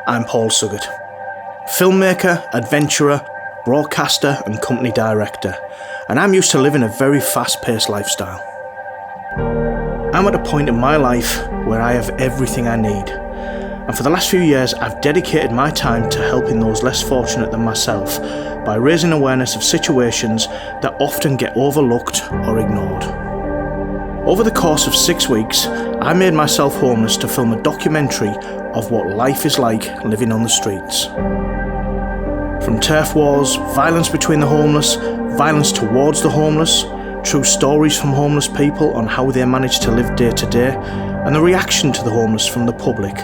I'm Paul Suggitt, filmmaker, adventurer, broadcaster and company director, and I'm used to living a very fast-paced lifestyle. I'm at a point in my life where I have everything I need, and for the last few years I've dedicated my time to helping those less fortunate than myself by raising awareness of situations that often get overlooked or ignored. Over the course of 6 weeks, I made myself homeless to film a documentary of what life is like living on the streets. From turf wars, violence between the homeless, violence towards the homeless, true stories from homeless people on how they manage to live day to day, and the reaction to the homeless from the public.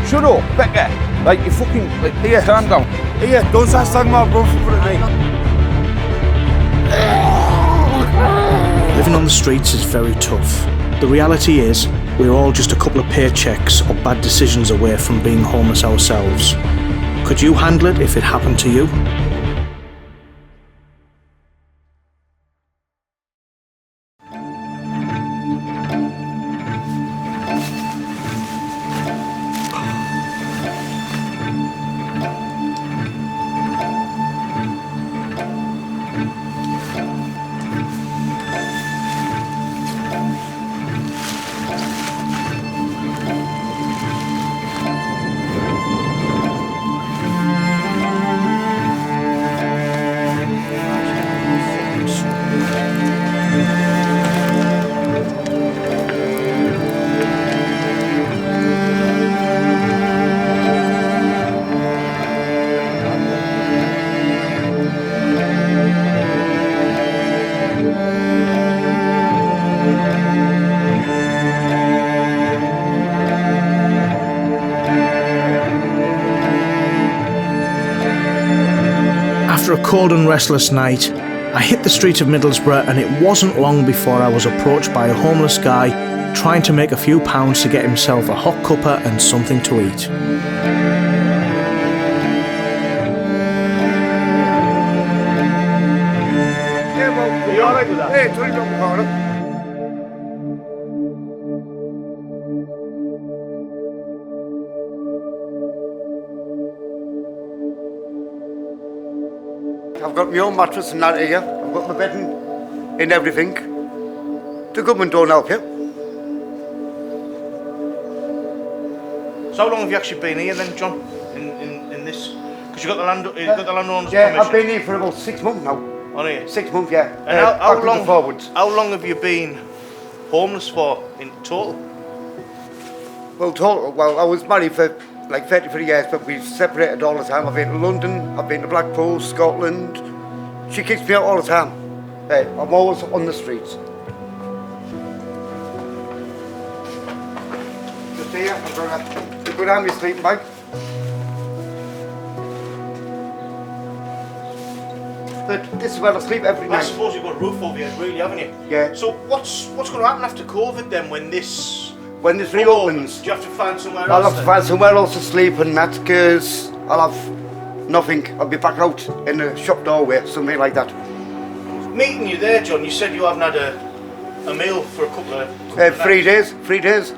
Shut up, Becca. Like, you fucking, like, here, calm down. Here, don't start standing my brother for me. Living on the streets is very tough. The reality is, we're all just a couple of paychecks or bad decisions away from being homeless ourselves. Could you handle it if it happened to you? After a cold and restless night, I hit the street of Middlesbrough, and it wasn't long before I was approached by a homeless guy trying to make a few pounds to get himself a hot cuppa and something to eat. Yeah, well, are you alright with that? Yeah, turn it down the corner. I've got my own mattress and that here. I've got my bed and everything. The government don't help you. So how long have you actually been here then, John, in this? Because you've got the landowner's Yeah, permission. I've been here for about 6 months now. On here? 6 months, yeah. And how long have you been homeless for in total? Well, I was married for like 33 years, but we've separated all the time. I've been to London, I've been to Blackpool, Scotland. She kicks me out all the time. Hey, I'm always on the streets. Just here, I've got a good army sleeping bag. But this is where I sleep every night. I suppose you've got a roof over your head, really, haven't you? Yeah. So what's going to happen after COVID then, when this reopens? Do you have to find somewhere else? I'll have to find somewhere else to sleep and that, because I'll have nothing. I'll be back out in the shop doorway, something like that. Meeting you there, John, you said you haven't had a meal for a couple of 3 days. 3 days.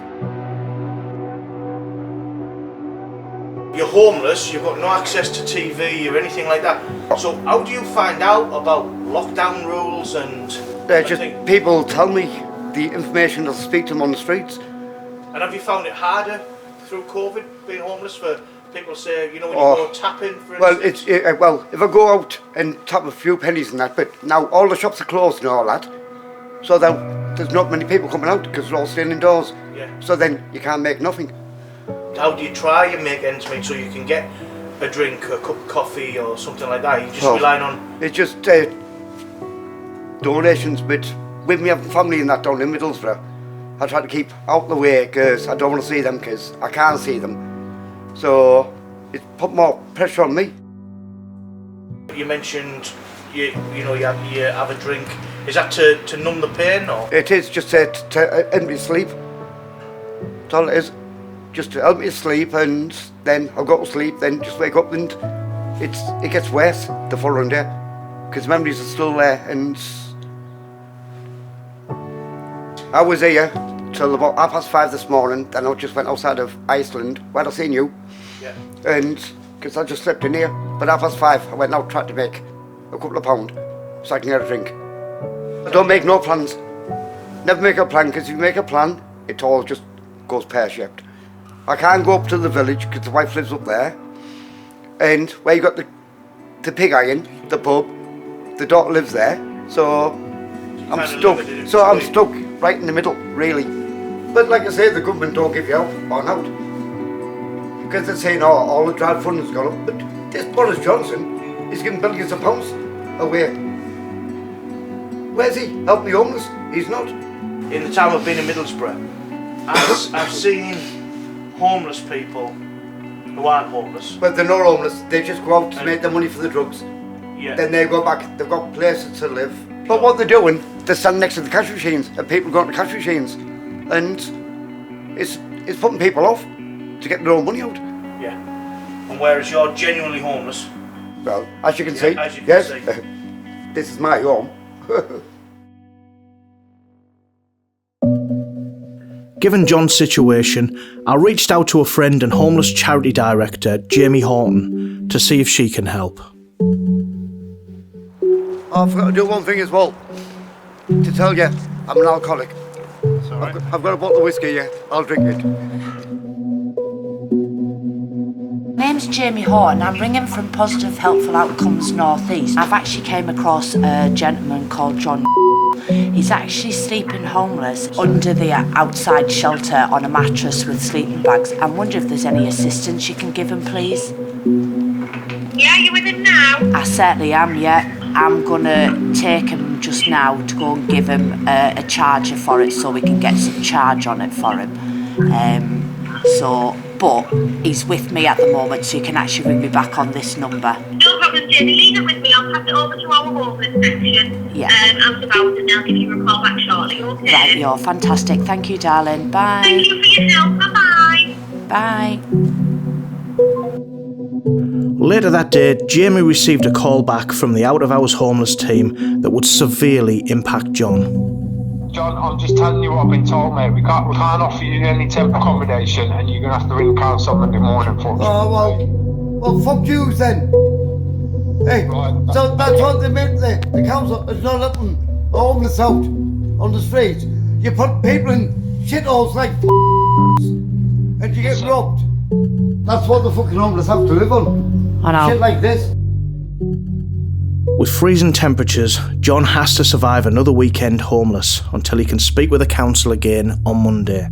You're homeless, you've got no access to TV or anything like that. So how do you find out about lockdown rules and Just things? people tell me the information. I'll speak to them on the streets. And have you found it harder through COVID, being homeless, for people say, you know, when you go tapping, for instance? Well, if I go out and tap a few pennies and that, but now all the shops are closed and all that, so there's not many people coming out because they're all staying indoors. Yeah. So then you can't make nothing. How do you try and make ends meet so you can get a drink, a cup of coffee or something like that? You just relying on... It's just donations, but with me having family and that down in Middlesbrough, I try to keep out the way because I don't want to see them, because I can't see them. So it's put more pressure on me. You mentioned you have a drink. Is that to numb the pain, or? It is just to help me sleep. That's all it is. Just to help me sleep, and then I'll go to sleep, then just wake up, and it gets worse the following day because memories are still there. And I was here till about 5:30 this morning. Then I just went outside of Iceland where I seen you, and because I just slept in here. But 5:30 I went out, tried to make a couple of pound so I can get a drink. I don't make no plans. Never make a plan, because if you make a plan, it all just goes pear-shaped. I can't go up to the village because the wife lives up there, and where you got the pig iron, the pub, the daughter lives there, so I'm stuck. So I'm stuck right in the middle, really. But like I say, the government don't give you out or out, because they're saying, oh, all the drought funding's gone up. But this Boris Johnson is giving billions of pounds away. Where's he? Help me homeless? He's not. In the time I've been in Middlesbrough, I've seen homeless people who aren't homeless. But they're not homeless. They just go out to make their money for the drugs. Yeah. Then they go back. They've got places to live. But what they're doing, they're standing next to the cash machines, and people going to cash machines, and it's putting people off to get their own money out. Yeah. And whereas you're genuinely homeless. Well, as you can see, as you can yes, see. This is my home. Given John's situation, I reached out to a friend and homeless charity director, Jamie Horton, to see if she can help. I forgot to do one thing as well. To tell you, I'm an alcoholic. Right. I've got a bottle of whiskey here. I'll drink it. My name's Jamie Horton. I'm ringing from Positive Helpful Outcomes North East. I've actually came across a gentleman called John. He's actually sleeping homeless under the outside shelter on a mattress with sleeping bags. I wonder if there's any assistance you can give him, please. Yeah, you with him now? I certainly am, yeah. I'm gonna take him just now to go and give him a charger for it so we can get some charge on it for him. But he's with me at the moment, so you can actually ring me back on this number. No problem, Jamie. Leave it with me. I'll pass it over to our homeless section. Yeah. Out about, and they'll give you a call back shortly, okay? Right, you're fantastic. Thank you, darling. Bye. Thank you for your help. Bye-bye. Bye. Later that day, Jamie received a call back from the out-of-hours homeless team that would severely impact John. John, I'm just telling you what I've been told, mate. We can't offer you any temp accommodation, and you're going to have to ring the council on Monday morning, unfortunately. Oh, well, fuck you then. Hey, Right. so that's what they meant there. The council is not letting the homeless out on the streets. You put people in shitholes like and you get robbed. That's what the fucking homeless have to live on. I know. Shit like this. With freezing temperatures, John has to survive another weekend homeless until he can speak with the council again on Monday.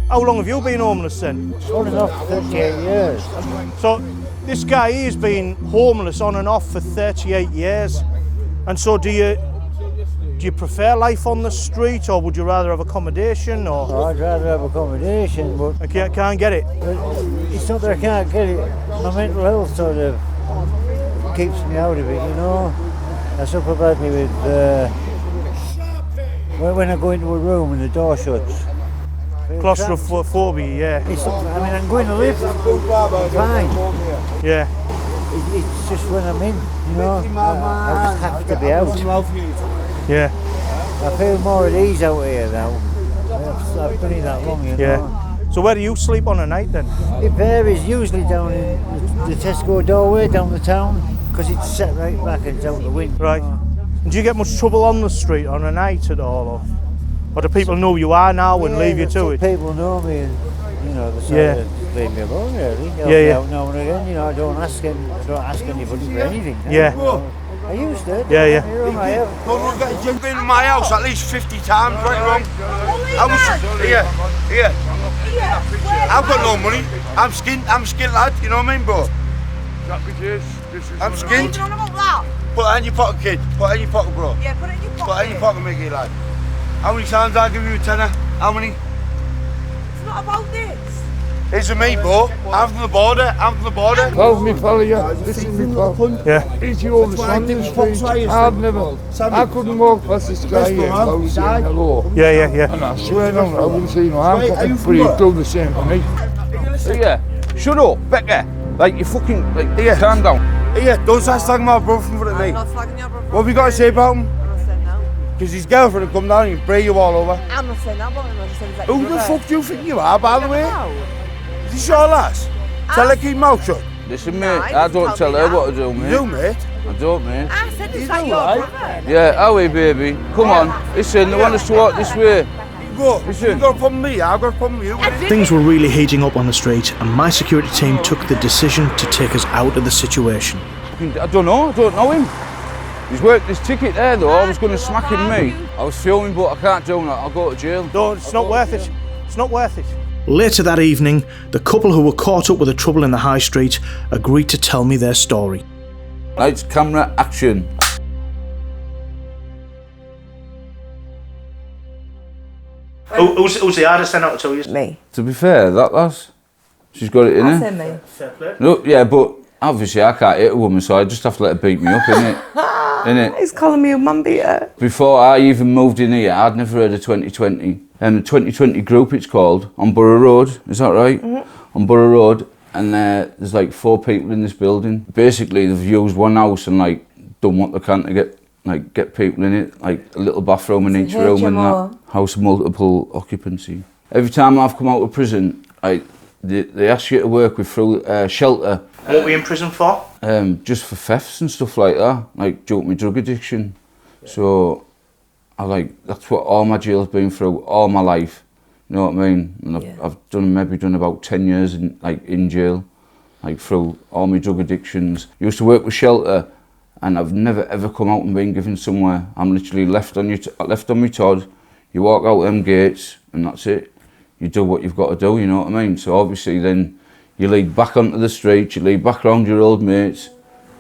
How long have you been homeless then? On and off for 38 years. So this guy he's been homeless on and off for 38 years. And so do you prefer life on the street, or would you rather have accommodation, or? Oh, I'd rather have accommodation, but I can't get it. it's not that I can't get it. My mental health sort of keeps me out of it, you know. I suffer badly with when I go into a room and the door shuts. Claustrophobia, yeah. I'm going to live fine. Yeah. It's just when I'm in, you know. I just have to be out. Yeah. I feel more at ease out here now. I've done it that long, you know. Yeah. So where do you sleep on a night then? It varies, usually down in the Tesco doorway down the town, because it's set right back and it's out the wind. Right. And do you get much trouble on the street on a night at all? Or do people know who you are now and leave you to it? People know me, and you know, they Yeah. sort of leave me alone, really. Help Yeah, me yeah. out now and again, you know, I don't ask anybody for anything. Yeah. You know. I used to. Yeah, yeah. You know, I have. Go and get a drink in my house at least 50 times, right wrong. Here. I've got no money. I'm skint lad, you know what I mean, bro? I'm skint. Put it in your pocket, kid. Put it in your pocket, bro. Yeah, put it in your pocket. Put it in your pocket, Mickey, lad. How many times I give you a tenner? How many? It's not about this. It's me, bro. I'm from the border. Well, me fella, yeah, listen me fella. Yeah. He's the oldest one in the street. I couldn't walk past this guy here without saying hello. Yeah, yeah, yeah. And I swear on I wouldn't say no harm, but he'd do the same for me. Here, shut up, Becca. Like, you fucking, like, here, calm down. Here, don't start slagging my brother in front of me. I'm not slagging your brother. What have you got to say about him? I'm not saying that. Because his girlfriend will come down and spray you all over. I'm not saying that, but I'm just saying that. Who the fuck do you think you are, by the way? Is this your lass? Tell her keep mouth shut. Listen, mate, I don't tell her what to do, mate. You, mate? I don't, mate. I said it's like your brother. Yeah, Howie, baby. Come on. Listen, they want us to walk this way. Go. Listen. You got a problem with me, I've got a problem with you. Things were really heating up on the street, and my security team took the decision to take us out of the situation. I don't know him. He's worked his ticket there, though. I was going to smack him, me. I was filming, but I can't do that. I'll go to jail. No, it's not worth it. It's not worth it. Later that evening, the couple who were caught up with the trouble in the high street agreed to tell me their story. Lights, camera, action. Who's the hardest then out of two years? Me. To be fair, that lass, she's got it in her. me. Fair play. No, yeah, but obviously I can't hit a woman, so I just have to let her beat me up, innit? He's calling me a man beater. Before I even moved in here, I'd never heard of 2020. The 2020 group, it's called, on Borough Road, is that right? Mm-hmm. On Borough Road, and there's like 4 people in this building. Basically, they've used one house and like done what they can to get people in it, like a little bathroom in each room and that. House of multiple occupancy. Every time I've come out of prison, they ask you to work with through shelter. What were you in prison for? Just for thefts and stuff like that, like due to my drug addiction. Yeah. So that's what all my jail's been through all my life. You know what I mean? And I've maybe done about 10 years in jail, like through all my drug addictions. Used to work with shelter, and I've never ever come out and been given somewhere. I'm literally left on my Todd. You walk out them gates, and that's it. You do what you've got to do. You know what I mean? So obviously then you lead back onto the street. You lead back around your old mates.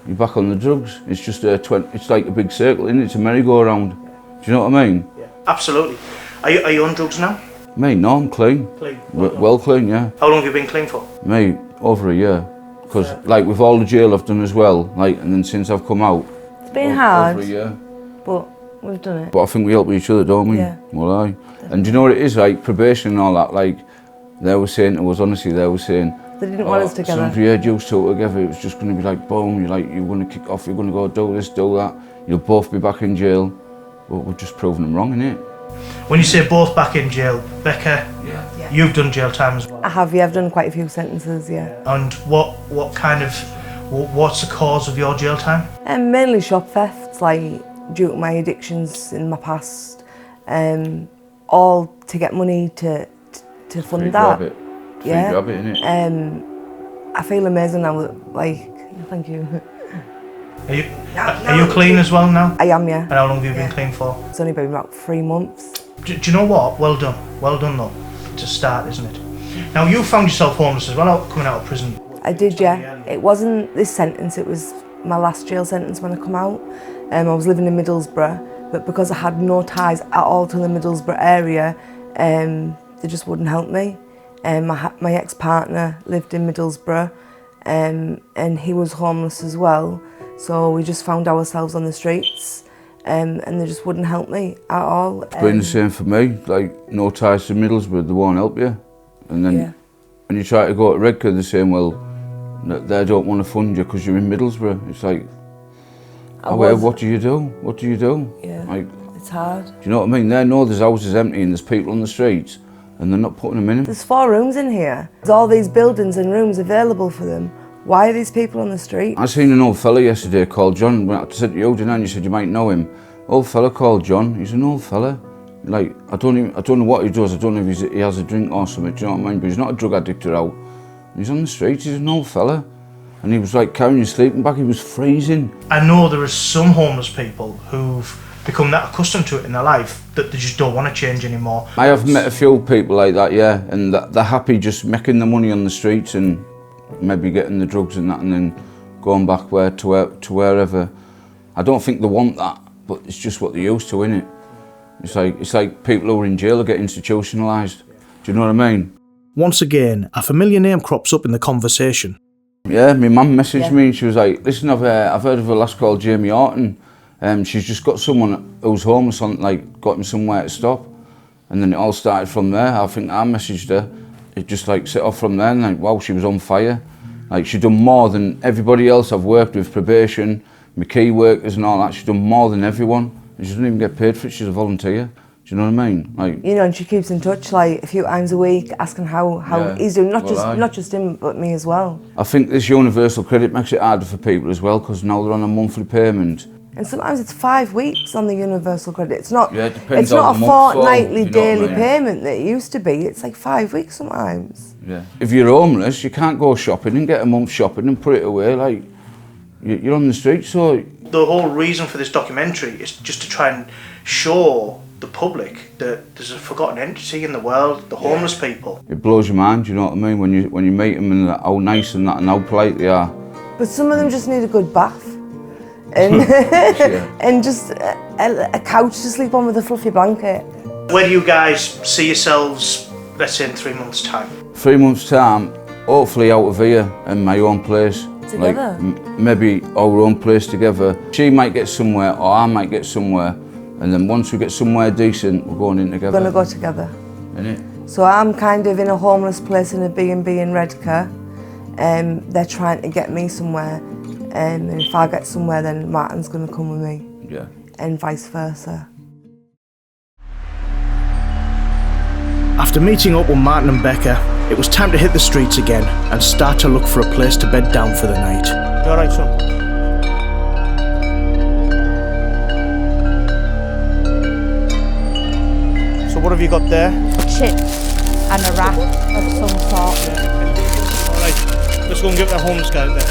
You're back on the drugs. It's just it's like a big circle, isn't it? It's a merry-go-round. Do you know what I mean? Yeah, absolutely. Are you on drugs now? Mate, no, I'm clean. Clean? Well clean, yeah. How long have you been clean for? Mate, over a year. Because, like, with all the jail I've done as well, like, and then since I've come out... It's been hard. Over a year. But we've done it. But I think we help each other, don't we? Yeah. Well, aye. And do you know what it is, like, probation and all that, like, they were saying to us, honestly, they didn't want us together. If you had you two together, it was just going to be like, boom, you're going to kick off, you're going to go do this, do that. You'll both be back in jail. But we're just proving them wrong, innit? When you say both back in jail, Becca, you've done jail time as well. I have, yeah, I've done quite a few sentences, yeah. And what's the cause of your jail time? Mainly shop thefts, like due to my addictions in my past, all to get money to fund that. Free grab it, innit? I feel amazing now, like, thank you. Are you clean as well now? I am, yeah. And how long have you been clean for? It's only been about 3 months. Do you know what? Well done though, to start, isn't it? Now you found yourself homeless as well coming out of prison. I did, yeah. It wasn't this sentence, it was my last jail sentence when I come out. I was living in Middlesbrough, but because I had no ties at all to the Middlesbrough area, they just wouldn't help me. My ex-partner lived in Middlesbrough, and he was homeless as well. So we just found ourselves on the streets, and they just wouldn't help me at all. It's been the same for me, like no ties to Middlesbrough, they won't help you. And then when you try to go to Redcar, they're saying, well, they don't want to fund you because you're in Middlesbrough. It's like, what do you do? What do you do? Yeah, like, it's hard. Do you know what I mean? They know there's houses empty and there's people on the streets and they're not putting them in. There's 4 rooms in here. There's all these buildings and rooms available for them. Why are these people on the street? I seen an old fella yesterday called John. When I said to you, didn't I? And you said you might know him. Old fella called John. He's an old fella. Like, I don't know what he does. I don't know if he has a drink or something, do you know what I mean? But he's not a drug addict or out. He's on the streets, he's an old fella. And he was like carrying his sleeping bag, he was freezing. I know there are some homeless people who've become that accustomed to it in their life that they just don't want to change anymore. I have met a few people like that, yeah, and they're happy just making the money on the streets and maybe getting the drugs and that and then going back to wherever. I don't think they want that, but it's just what they're used to, innit? It's like people who are in jail get institutionalised. Do you know what I mean? Once again, a familiar name crops up in the conversation. Yeah, my mum messaged me and she was like, listen, I've heard of a lass called Jamie Horton. She's just got someone who's homeless on, like, got him somewhere to stop. And then it all started from there. I think I messaged her. It just like set off from there and like, wow, she was on fire. Like, she'd done more than everybody else I've worked with, probation, my key workers and all that. She's done more than everyone. And she doesn't even get paid for it, she's a volunteer. Do you know what I mean? Like, you know, and she keeps in touch like a few times a week, asking how he's doing, not just him, but me as well. I think this universal credit makes it harder for people as well, because now they're on a monthly payment. And sometimes it's 5 weeks on the universal credit. It's not. Yeah, it depends it's not on a the month fortnightly, for, you know daily what I mean? payment that it used to be. It's like 5 weeks sometimes. Yeah. If you're homeless, you can't go shopping and get a month's shopping and put it away. Like, you're on the street, so. The whole reason for this documentary is just to try and show the public that there's a forgotten entity in the world, the homeless people. It blows your mind, you know what I mean, when you meet them and how nice and that and how polite they are. But some of them just need a good bath. And, and just a couch to sleep on with a fluffy blanket. Where do you guys see yourselves, let's say in 3 months' time? 3 months' time, hopefully out of here in my own place. Together? Like, maybe our own place together. She might get somewhere or I might get somewhere. And then once we get somewhere decent, we're going in together. We're going to go together. Innit? So I'm kind of in a homeless place in a B&B in Redcar. They're trying to get me somewhere. And if I get somewhere, then Martin's going to come with me. Yeah. And vice versa. After meeting up with Martin and Becca, it was time to hit the streets again and start to look for a place to bed down for the night. You all right, son? So what have you got there? Chips and a wrap of some sort. All right, let's go and get that homeless guy out there.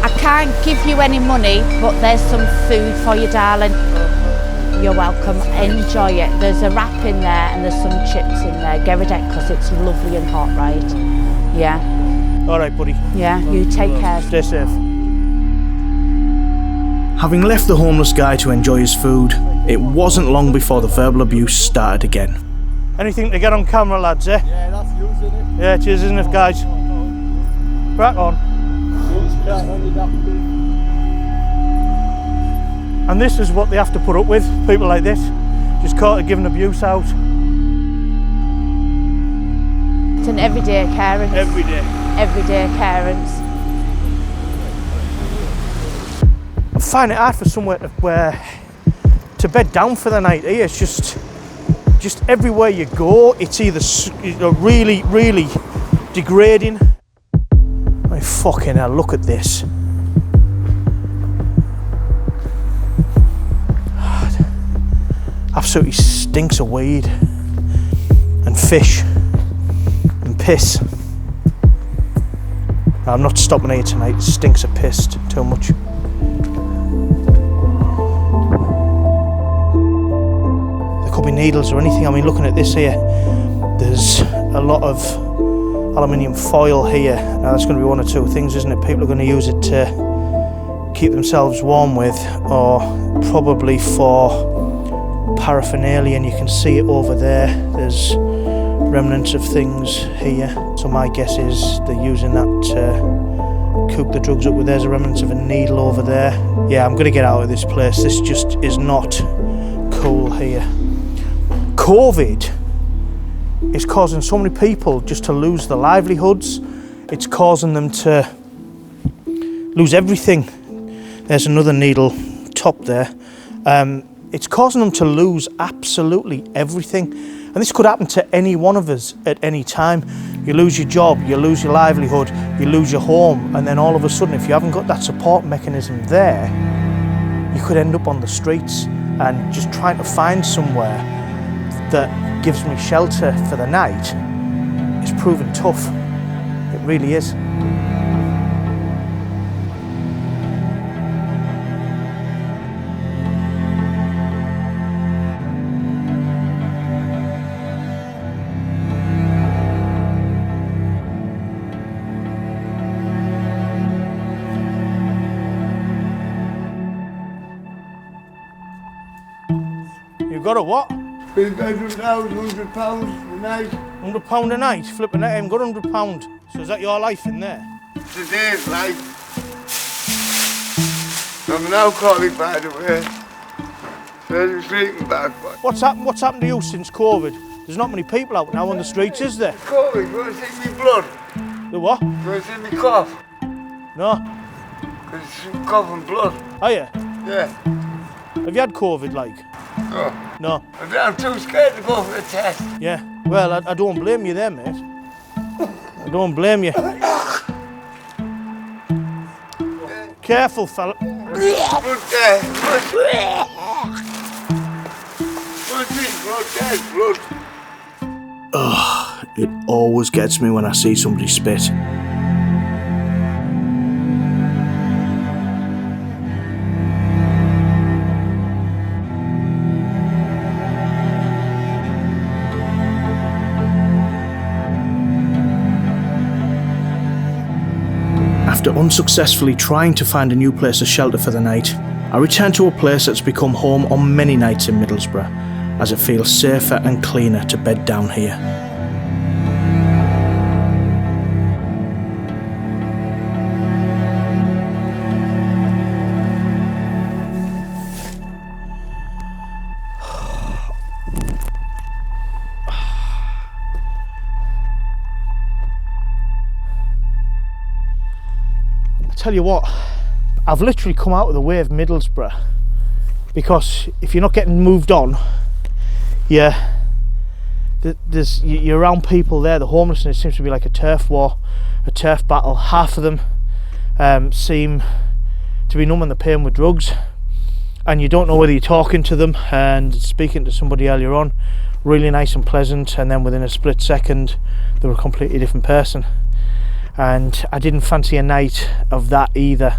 I can't give you any money, but there's some food for you, darling. You're welcome. Enjoy it. There's a wrap in there and there's some chips in there. Get rid of it because it's lovely and hot, right? Yeah. All right, buddy. Yeah, you take care. Stay safe. Having left the homeless guy to enjoy his food, it wasn't long before the verbal abuse started again. Anything to get on camera, lads, eh? Yeah, that's using it. Yeah, it is, isn't it, guys? Right on. And this is what they have to put up with, people like this, just caught of giving abuse out. It's an everyday occurrence. Every day. Everyday occurrence. I find it hard for somewhere to bed down for the night here. It's just everywhere you go, it's either really, really degrading. I mean, fucking hell, look at this. Absolutely stinks of weed and fish and piss. I'm not stopping here tonight, it stinks of piss too much. There could be needles or anything. I mean, looking at this here, there's a lot of aluminium foil here. Now that's going to be one or two things, isn't it? People are going to use it to keep themselves warm with, or probably for paraphernalia, and you can see it over there. There's remnants of things here. So my guess is they're using that to cook the drugs up with. There's a remnants of a needle over there. Yeah, I'm going to get out of this place. This just is not cool here. COVID is causing so many people just to lose their livelihoods. It's causing them to lose everything. There's another needle top there. It's causing them to lose absolutely everything. And this could happen to any one of us at any time. You lose your job, you lose your livelihood, you lose your home, and then all of a sudden, if you haven't got that support mechanism there, you could end up on the streets. and just trying to find somewhere that gives me shelter for the night is proving tough. It really is. You got a what? Big bedroom house, £100 a night. £100 a night? Flipping it, I haven't got £100. So is that your life in there? Today's life. I'm an alcoholic, by the way. So I'm sleeping bad. What's happened to you since COVID? There's not many people out now on the streets, is there? COVID, you want to see me blood? The what? You want to see me cough? No. Because it's coughing blood. Are you? Yeah. Have you had COVID, like? No. No. I'm too scared to go for a test. Yeah. Well, I don't blame you there, mate. I don't blame you. Careful, fella. Blood there. Blood. Ugh, it always gets me when I see somebody spit. After unsuccessfully trying to find a new place of shelter for the night, I return to a place that's become home on many nights in Middlesbrough, as it feels safer and cleaner to bed down here. Tell you what, I've literally come out of the way of Middlesbrough, because if you're not getting moved on, you're around people there. The homelessness seems to be like a turf war, a turf battle. Half of them seem to be numbing the pain with drugs, and you don't know whether you're talking to them and speaking to somebody earlier on, really nice and pleasant, and then within a split second they were a completely different person. And I didn't fancy a night of that either,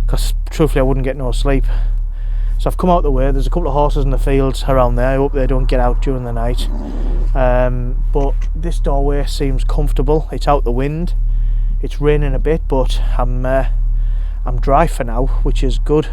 because truthfully I wouldn't get no sleep. So I've come out the way. There's a couple of horses in the fields around there. I hope they don't get out during the night. But this doorway seems comfortable. It's out the wind. It's raining a bit, but I'm dry for now, which is good.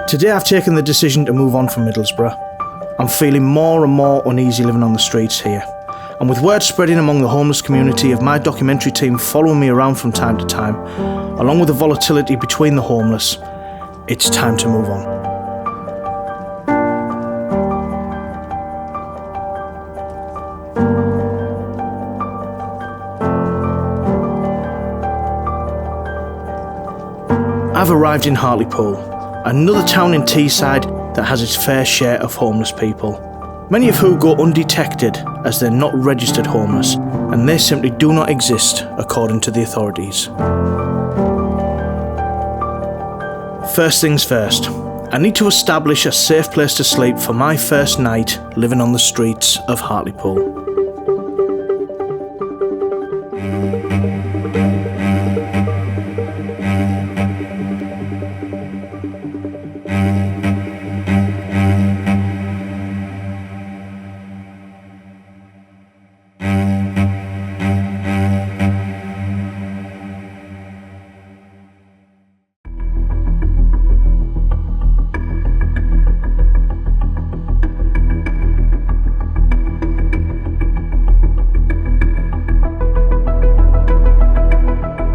Today I've taken the decision to move on from Middlesbrough. I'm feeling more and more uneasy living on the streets here. And with word spreading among the homeless community of my documentary team following me around from time to time, along with the volatility between the homeless, it's time to move on. I've arrived in Hartlepool, another town in Teesside that has its fair share of homeless people, many of who go undetected as they're not registered homeless, and they simply do not exist according to the authorities. First things first, I need to establish a safe place to sleep for my first night living on the streets of Hartlepool.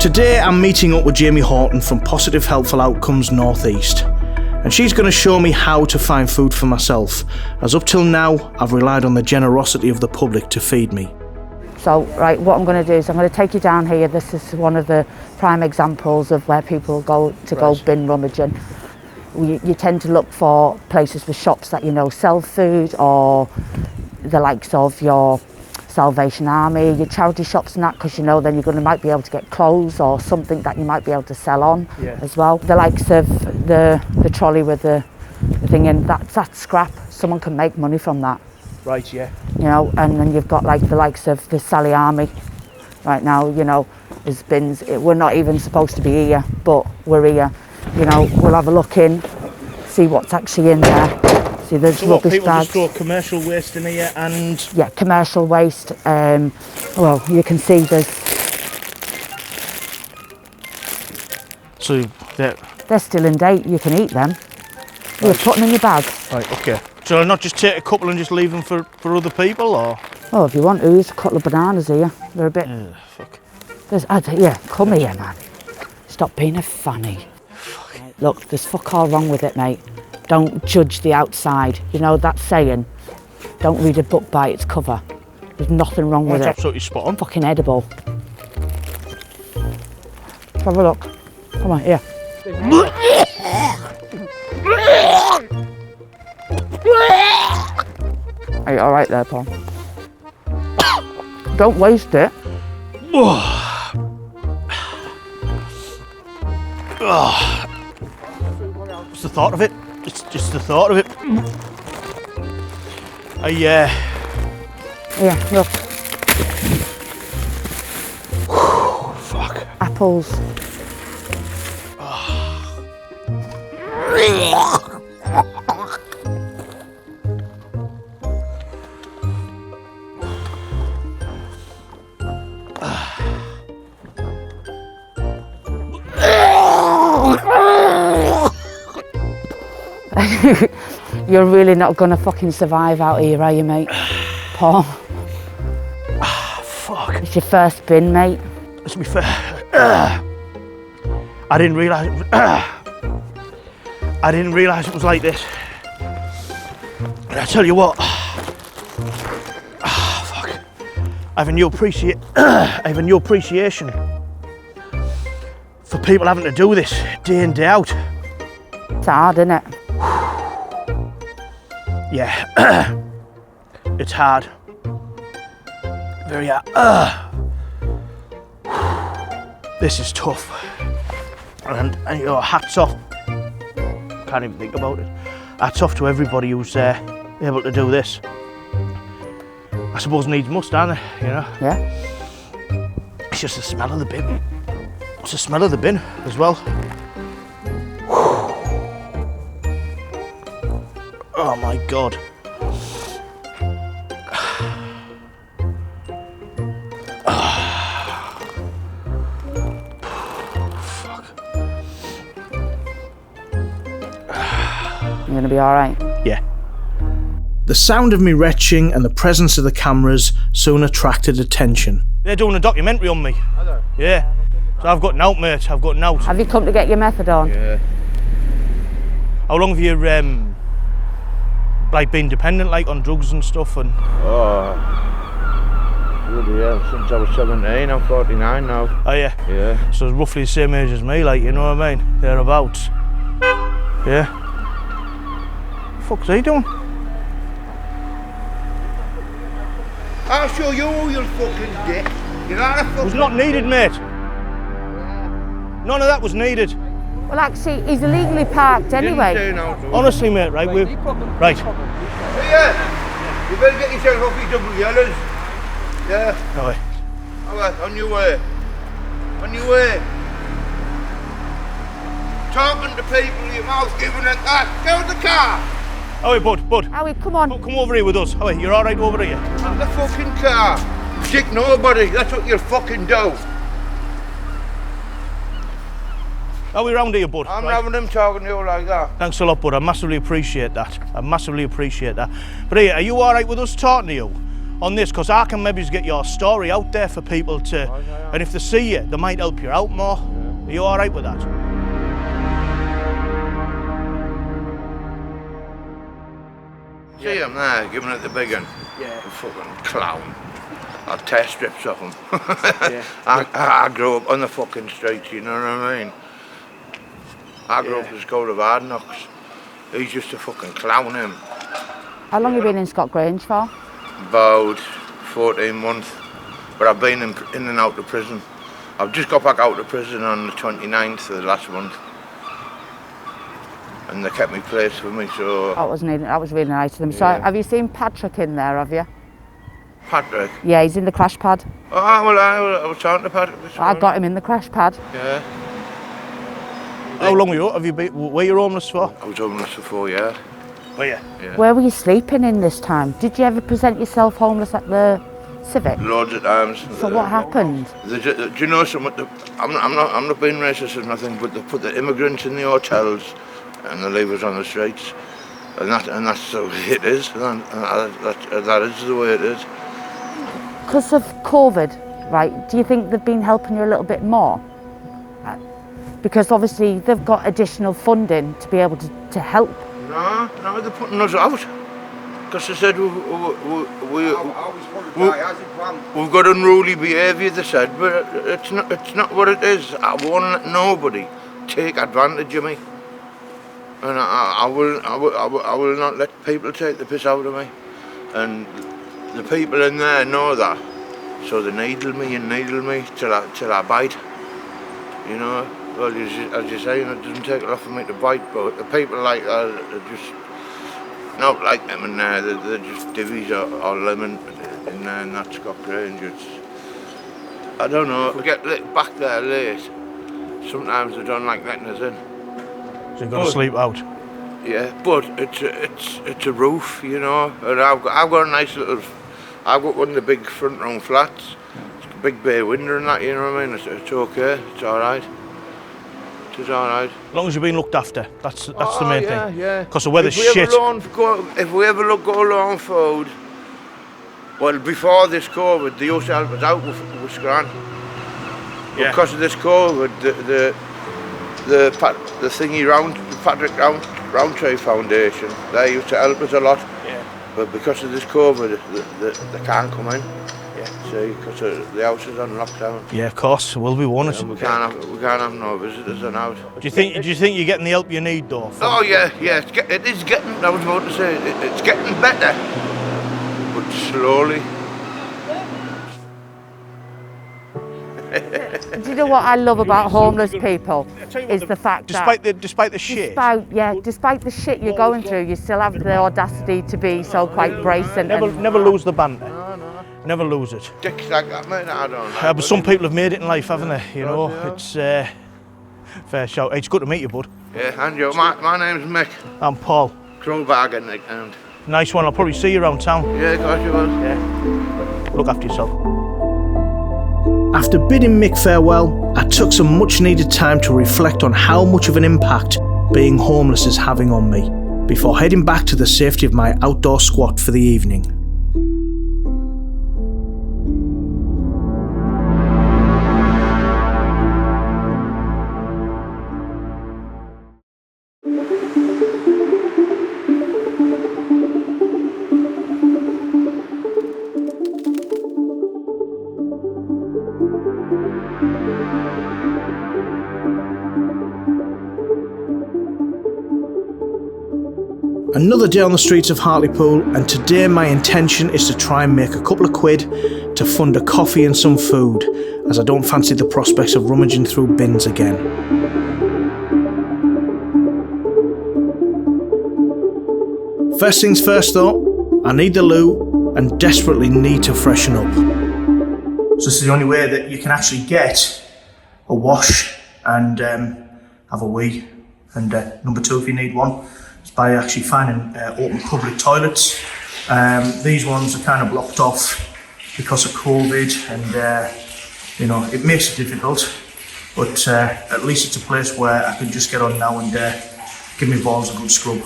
Today I'm meeting up with Jamie Horton from Positive Helpful Outcomes North East, And she's going to show me how to find food for myself, as up till now I've relied on the generosity of the public to feed me. So, right, what I'm going to do is I'm going to take you down here. This is one of the prime examples of where people go bin rummaging. You tend to look for places with shops that you know sell food, or the likes of your Salvation Army, your charity shops and that, because you know then you're might be able to get clothes or something that you might be able to sell on as well. The likes of the trolley with the thing in, that's scrap. Someone can make money from that. Right, yeah. You know, and then you've got like the likes of the Sally Army. Right now, you know, there's bins. We're not even supposed to be here, but we're here. You know, we'll have a look in, see what's actually in there. See, there's so what, rubbish people bags. just throw commercial waste in here and... Yeah, commercial waste. Well, you can see there's... So they're still in date, you can eat them. Right. You're putting in your bag. Right, okay. So I'll not just take a couple and just leave them for other people, or...? Oh, if you want to, there's a couple of bananas here. They're a bit... fuck. Yeah, come here, man. Stop being a fanny. Look, there's fuck all wrong with it, mate. Don't judge the outside. You know that saying, don't read a book by its cover. There's nothing wrong with it. That's absolutely spot on. Fucking edible. Let's have a look. Come on, here. Are you all right there, Paul? Don't waste it. What's the thought of it? It's just the thought of it. Yeah, look. Fuck. Apples. You're really not gonna fucking survive out here, are you, mate? Paul. Fuck. It's your first bin, mate. To be fair, I didn't realise it was like this. And I tell you what, fuck. I have a new appreciation for people having to do this day in, day out. It's hard, isn't it? Yeah, it's hard. Very hard. This is tough. And you know, hats off. Can't even think about it. Hats off to everybody who's able to do this. I suppose needs must, aren't they? You know? Yeah. It's just the smell of the bin. It's the smell of the bin as well. Oh my God. Fuck. You're gonna be all right. Yeah. The sound of me retching and the presence of the cameras soon attracted attention. They're doing a documentary on me. Are they? Yeah. So I've got nout, mate. I've got nout. Have you come to get your methadone? Yeah. How long have you like been dependent like on drugs and stuff? And Bloody hell, since I was 17, I'm 49 now. Oh yeah? Yeah. So it's roughly the same age as me, like, you know what I mean? Thereabouts. Yeah. What the fuck's he doing? I'll show you all your fucking dick. You're not a fucking... It was not needed, mate. None of that was needed. Well, actually, he's illegally parked anyway. Honestly, mate, right? Right. Yeah. You better get yourself off these double yellows. Yeah. Alright. Alright, on your way. On your way. Talking to people, your mouth giving it that. Get out the car. Oh, wait, bud. Howie, come on. Come over here with us. Oh, wait, you're all right over here? Out the fucking car. Dick nobody. That's what you fucking do. Are we round here, bud? I'm having them talking to you like that. Thanks a lot, bud. I massively appreciate that. But hey, are you all right with us talking to you on this? Because I can maybe get your story out there for people to... And if they see you, they might help you out more. Yeah. Are you all right with that? See him there, giving it the big one? Yeah. A fucking clown. I'll tear strips off him. Yeah. I grew up on the fucking streets, you know what I mean? I grew up in the school of hard knocks. He's just a fucking clown, him. How long have you been in Scott Grange for? About 14 months. But I've been in and out of prison. I've just got back out of prison on the 29th of the last month. And they kept me place for me, so... That was really nice of them. Yeah. So have you seen Patrick in there, have you? Patrick? Yeah, he's in the crash pad. Oh, well, I was talking to Patrick this I morning. got him in the crash pad. Yeah. How long have you been? Were you homeless for? I was homeless for 4 years. Were you? Yeah. Where were you sleeping in this time? Did you ever present yourself homeless at the Civic? Loads of times. So what happened? Do you know something? I'm not being racist or nothing, but they put the immigrants in the hotels and they leave us on the streets, and that's the way it is. And that is the way it is. Because of COVID, right? Do you think they've been helping you a little bit more? Because obviously they've got additional funding to be able to help. No, they're putting us out. Because they said we've got unruly behaviour, they said, but it's not what it is. I won't let nobody take advantage of me. And I will not let people take the piss out of me. And the people in there know that. So they needle me till I bite. You know? Well, as you say, it doesn't take a lot for me to bite, but the people like that are just not like them in there. They're just divvies or lemon in there, and that's Scott Grange. I don't know, if we get back there late, sometimes they don't like letting us in. So you've got to sleep out? Yeah, but it's a roof, you know, and I've got a nice little, I've got one of the big front room flats, big bay window and that, you know what I mean, it's okay, it's alright. It's alright. As long as you're being looked after, that's the main thing. Yeah. Because the weather's shit. If we ever go low on food, well, before this COVID, they used to help us out with Scran. Yeah. Because of this COVID, the thingy the Patrick Roundtree Foundation, they used to help us a lot. Yeah. But because of this COVID, they can't come in. Yeah. See, because the house is on lockdown. Yeah, of course, will be one. And we can't have no visitors in house. Do you think you're getting the help you need though? Oh yeah, it is getting. I was about to say it's getting better, but slowly. Do you know what I love about homeless people? Is the fact despite the shit. Despite the shit you're going through, you still have the audacity to be so quite bracing. Never lose the banter. Never lose it. Dicks like that, mate, I don't know. But some people have made it in life, haven't they? You know, it's fair shout. Hey, it's good to meet you, bud. Yeah, and you. My name's Mick. I'm Paul. Crowbag and Nice one. I'll probably see you around town. Yeah, of course you will. Yeah. Look after yourself. After bidding Mick farewell, I took some much needed time to reflect on how much of an impact being homeless is having on me, before heading back to the safety of my outdoor squat for the evening. Another day on the streets of Hartlepool, and today my intention is to try and make a couple of quid to fund a coffee and some food, as I don't fancy the prospects of rummaging through bins again. First things first though, I need the loo and desperately need to freshen up. So this is the only way that you can actually get a wash and have a wee, and number two if you need one. By actually finding open public toilets. These ones are kind of blocked off because of COVID, and you know, it makes it difficult, but at least it's a place where I can just get on now and give my balls a good scrub.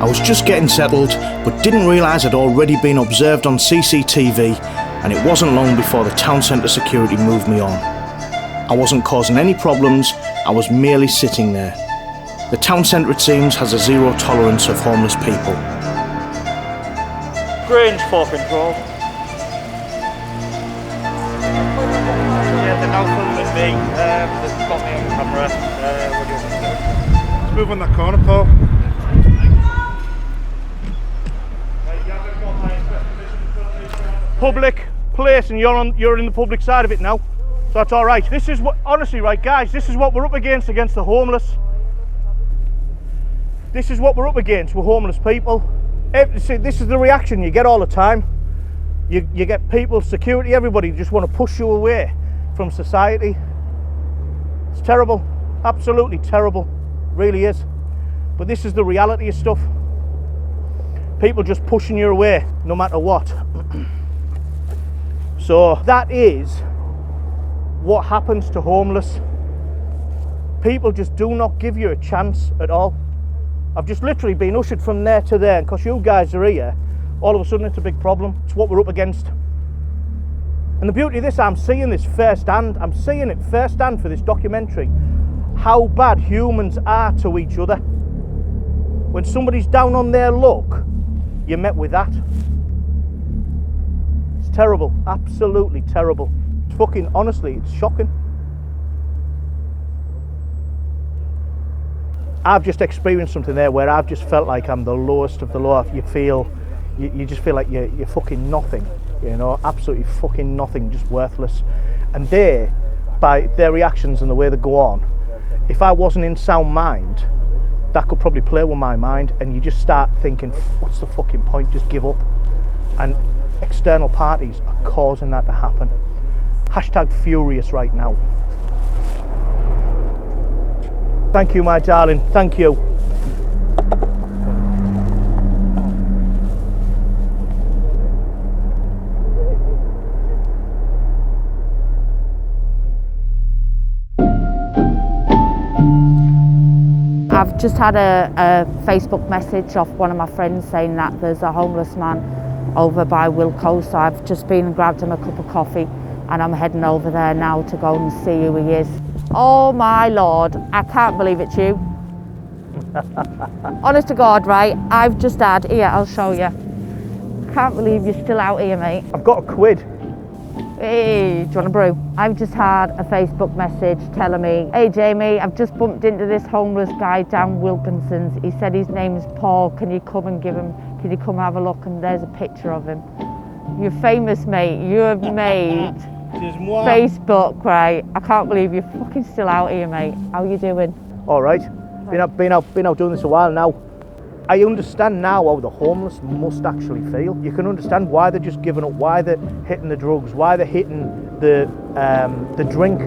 I was just getting settled, but didn't realise I'd already been observed on CCTV, and it wasn't long before the town centre security moved me on. I wasn't causing any problems, I was merely sitting there. The town centre, it seems, has a zero tolerance of homeless people. Grange 4 control. Yeah, they're now filming me. They've got me on camera. What do you want me to do? Let's move on that corner, Paul. Public place, and you're in the public side of it now, so that's all right. This is what, honestly, right, guys, this is what we're up against the homeless. This is what we're up against with homeless people. See, this is the reaction you get all the time. You get people, security, everybody just want to push you away from society. It's terrible, absolutely terrible, really is. But this is the reality of stuff. People just pushing you away, no matter what. So that is what happens to homeless. People just do not give you a chance at all. I've just literally been ushered from there to there, and because you guys are here, all of a sudden it's a big problem. It's what we're up against. And the beauty of this, I'm seeing this firsthand. I'm seeing it firsthand for this documentary. How bad humans are to each other. When somebody's down on their luck, you're met with that. It's terrible, absolutely terrible. It's fucking, honestly, it's shocking. I've just experienced something there where I've just felt like I'm the lowest of the low. You just feel like you're fucking nothing, you know, absolutely fucking nothing, just worthless. And they, by their reactions and the way they go on, if I wasn't in sound mind, that could probably play with my mind, and you just start thinking, what's the fucking point, just give up. And external parties are causing that to happen. Hashtag furious right now. Thank you, my darling, thank you. I've just had a Facebook message off one of my friends saying that there's a homeless man over by Wilco, so I've just been and grabbed him a cup of coffee, and I'm heading over there now to go and see who he is. Oh my Lord, I can't believe it's you. Honest to God, right, I've just had, here, I'll show you. Can't believe you're still out here, mate. I've got a quid. Hey, do you want a brew? I've just had a Facebook message telling me, hey Jamie, I've just bumped into this homeless guy down Wilkinson's. He said his name's Paul, can you come have a look? And there's a picture of him. You're famous, mate. You have made Facebook, right? I can't believe you're fucking still out here, mate. How you doing? All right. Been out doing this a while now. I understand now how the homeless must actually feel. You can understand why they're just giving up, why they're hitting the drugs, why they're hitting the drink,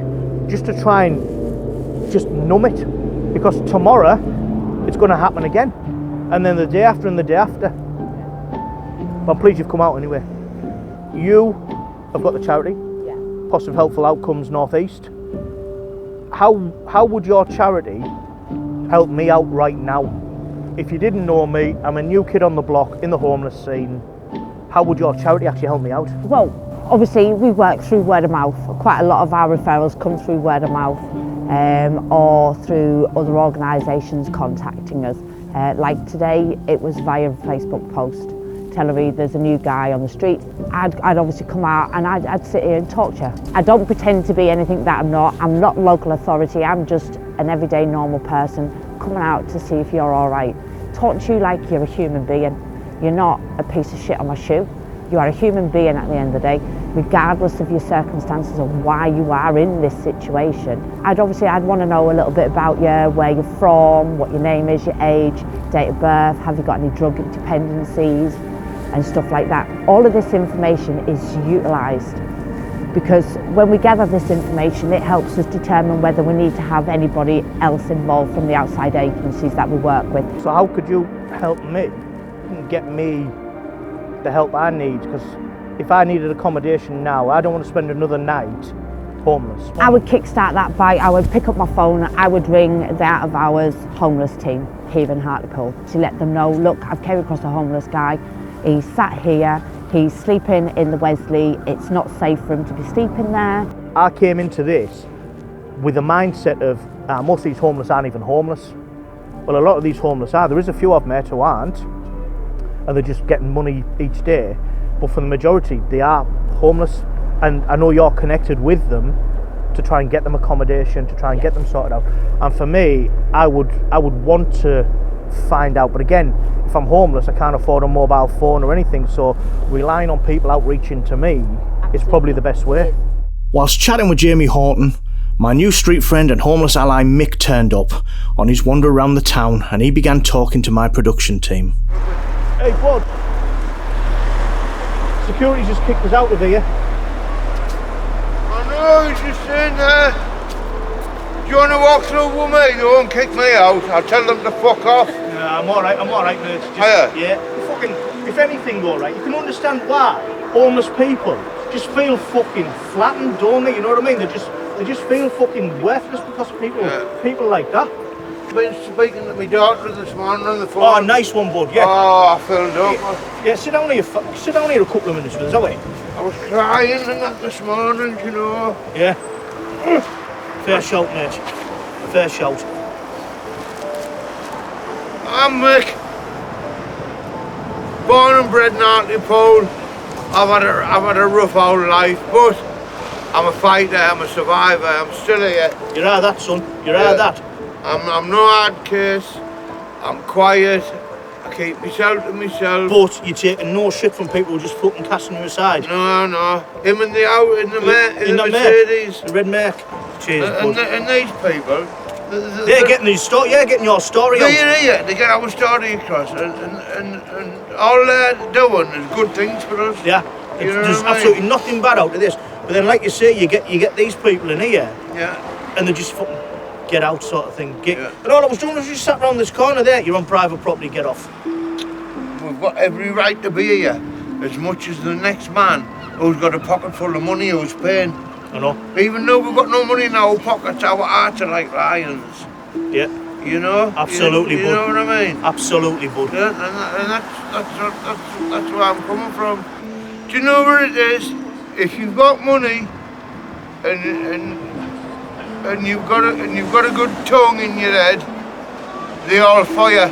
just to try and just numb it. Because tomorrow it's going to happen again, and then the day after and the day after. But I'm pleased you've come out anyway. You have got the charity, Positive Helpful Outcomes North East. How would your charity help me out right now? If you didn't know me, I'm a new kid on the block in the homeless scene. How would your charity actually help me out? Well, obviously we work through word of mouth. Quite a lot of our referrals come through word of mouth or through other organisations contacting us. Like today, it was via a Facebook post telling me there's a new guy on the street. I'd obviously come out and I'd sit here and talk to you. I don't pretend to be anything that I'm not. I'm not local authority. I'm just an everyday normal person coming out to see if you're all right. Talk to you like you're a human being. You're not a piece of shit on my shoe. You are a human being at the end of the day, regardless of your circumstances or why you are in this situation. I'd want to know a little bit about you, where you're from, what your name is, your age, date of birth, have you got any drug dependencies and stuff like that. All of this information is utilised because when we gather this information, it helps us determine whether we need to have anybody else involved from the outside agencies that we work with. So how could you help me and get me the help I need? Because if I needed accommodation now, I don't want to spend another night homeless? I would kickstart that by, I would pick up my phone, I would ring the out of hours homeless team here in Hartlepool to let them know, look, I've came across a homeless guy, he's sat here, he's sleeping in the Wesley, it's not safe for him to be sleeping there. I came into this with a mindset of most of these homeless aren't even homeless. Well, a lot of these homeless are. There is a few I've met who aren't, and they're just getting money each day. But for the majority, they are homeless, and I know you're connected with them to try and get them accommodation, to try and get them sorted out. And for me, I would want to find out. But again, if I'm homeless, I can't afford a mobile phone or anything. So relying on people outreaching to me is probably the best way. Whilst chatting with Jamie Horton, my new street friend and homeless ally Mick turned up on his wander around the town, and he began talking to my production team. Hey, bud. Security just kicked us out of here. I know, he's just saying there. Do you want to walk through with me? They won't kick me out. I'll tell them to fuck off. Yeah, I'm alright, mate. Just, yeah. Fucking, if anything, alright, you can understand why homeless people just feel fucking flattened, don't they? You know what I mean? They just feel fucking worthless because of people like that. I've been speaking to my daughter this morning on the phone. Oh, nice one, bud, yeah. Oh, I filled up. Yeah, sit down here a couple of minutes with us, are we? I was crying and that this morning, you know. Yeah. Fair shout, mate. Fair shout. I'm Mick. Born and bred in Hartlepool. I've had a rough old life, but I'm a fighter, I'm a survivor, I'm still here. You're out of that, son. You're out of that. I'm no hard case. I'm quiet. I keep myself to myself. But you're taking no shit from people who are just fucking casting you aside. No. Him in the out in the Mercedes. The red Merc. Cheers, bud. And these people. They're getting your story. You're getting your story out. They're here. They get our story across, and all they're doing is good things for us. Yeah. There's absolutely nothing bad out of this. But then, like you say, you get these people in here. Yeah. And they just fucking get out, sort of thing. And all I was doing was just sat around this corner there. You're on private property. Get off. We've got every right to be here, as much as the next man who's got a pocket full of money who's paying. I know. Even though we've got no money in our pockets, our hearts are like lions. Yeah. You know? Absolutely, you bud. You know what I mean? Absolutely, bud. Yeah, and that's where I'm coming from. Do you know where it is? If you've got money and you've got a good tongue in your head, they all fire.